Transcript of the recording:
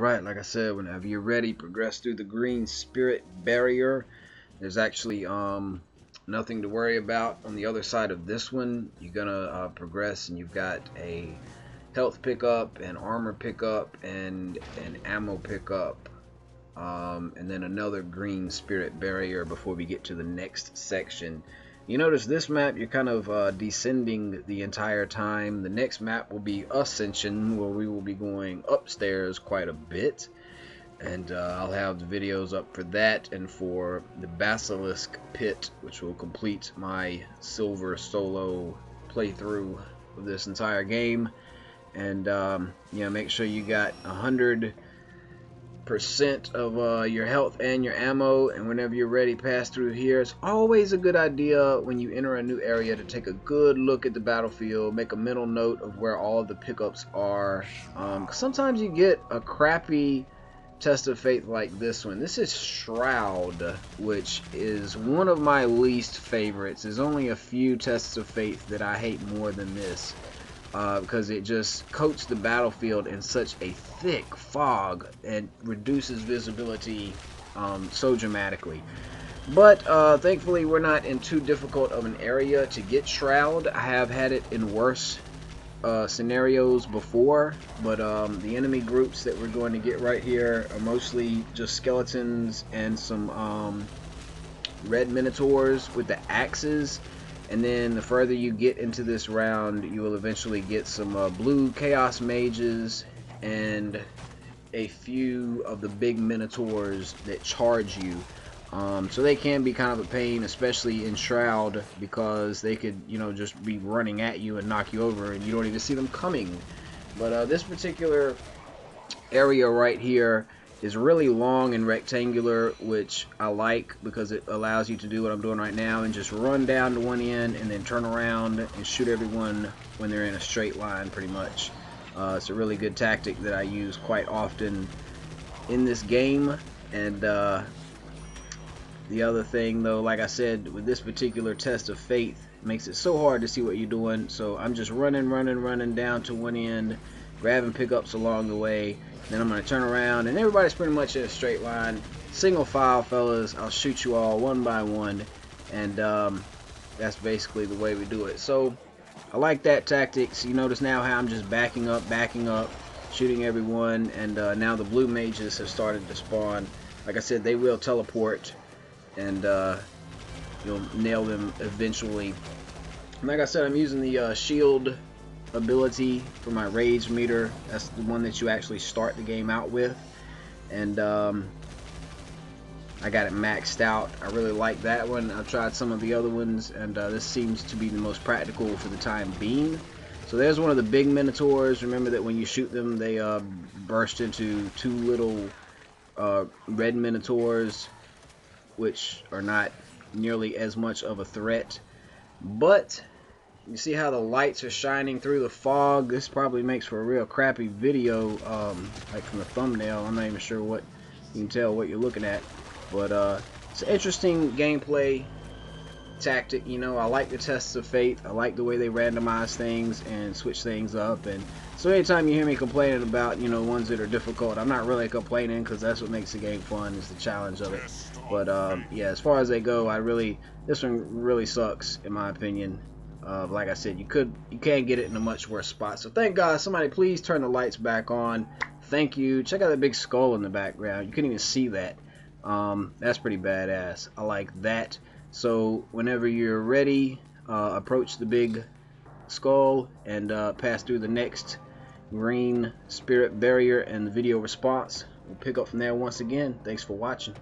Alright, like I said, whenever you're ready, progress through the green spirit barrier. There's actually nothing to worry about on the other side of this one. You're gonna progress, and you've got a health pickup, an armor pickup, and an ammo pickup, and then another green spirit barrier before we get to the next section. You notice this map, you're kind of descending the entire time. The next map will be Ascension, where we will be going upstairs quite a bit. And I'll have the videos up for that and for the Basilisk Pit, which will complete my silver solo playthrough of this entire game. And yeah, make sure you got 100% of your health and your ammo, and whenever you're ready, pass through here. It's always a good idea when you enter a new area to take a good look at the battlefield, make a mental note of where all the pickups are, 'cause sometimes you get a crappy test of faith like this one. This is Shroud, which is one of my least favorites. There's only a few tests of faith that I hate more than this. Because it just coats the battlefield in such a thick fog and reduces visibility so dramatically. But thankfully we're not in too difficult of an area to get Shroud. I have had it in worse scenarios before, but the enemy groups that we're going to get right here are mostly just skeletons and some red minotaurs with the axes. And then the further you get into this round, you will eventually get some blue chaos mages and a few of the big minotaurs that charge you. So they can be kind of a pain, especially in Shroud, because they could, you know, just be running at you and knock you over and you don't even see them coming. But this particular area right here is really long and rectangular, which I like because it allows you to do what I'm doing right now and just run down to one end and then turn around and shoot everyone when they're in a straight line, pretty much. It's a really good tactic that I use quite often in this game. And the other thing, though, like I said, with this particular test of faith, it makes it so hard to see what you're doing. So I'm just running down to one end, grabbing pickups along the way. Then I'm going to turn around, and everybody's pretty much in a straight line. Single file, fellas. I'll shoot you all one by one. And that's basically the way we do it. So I like that tactic. So you notice now how I'm just backing up, shooting everyone. And now the blue mages have started to spawn. Like I said, they will teleport, and you'll nail them eventually. And like I said, I'm using the shield ability for my rage meter. That's the one that you actually start the game out with, and I got it maxed out. I really like that one. I've tried some of the other ones, and this seems to be the most practical for the time being. So there's one of the big minotaurs. Remember that when you shoot them, they burst into two little red minotaurs, which are not nearly as much of a threat. But you see how the lights are shining through the fog? This probably makes for a real crappy video, like from the thumbnail. I'm not even sure what you can tell what you're looking at, but it's an interesting gameplay tactic. You know, I like the tests of faith. I like the way they randomize things and switch things up. And so anytime you hear me complaining about, you know, ones that are difficult, I'm not really complaining, because that's what makes the game fun, is the challenge of it. But yeah, as far as they go, this one really sucks in my opinion. Like I said, you can get it in a much worse spot. So thank God, somebody please turn the lights back on. Thank you. Check out that big skull in the background. You couldn't even see that. That's pretty badass. I like that. So whenever you're ready, approach the big skull and pass through the next green spirit barrier, and the video response will pick up from there once again. Thanks for watching.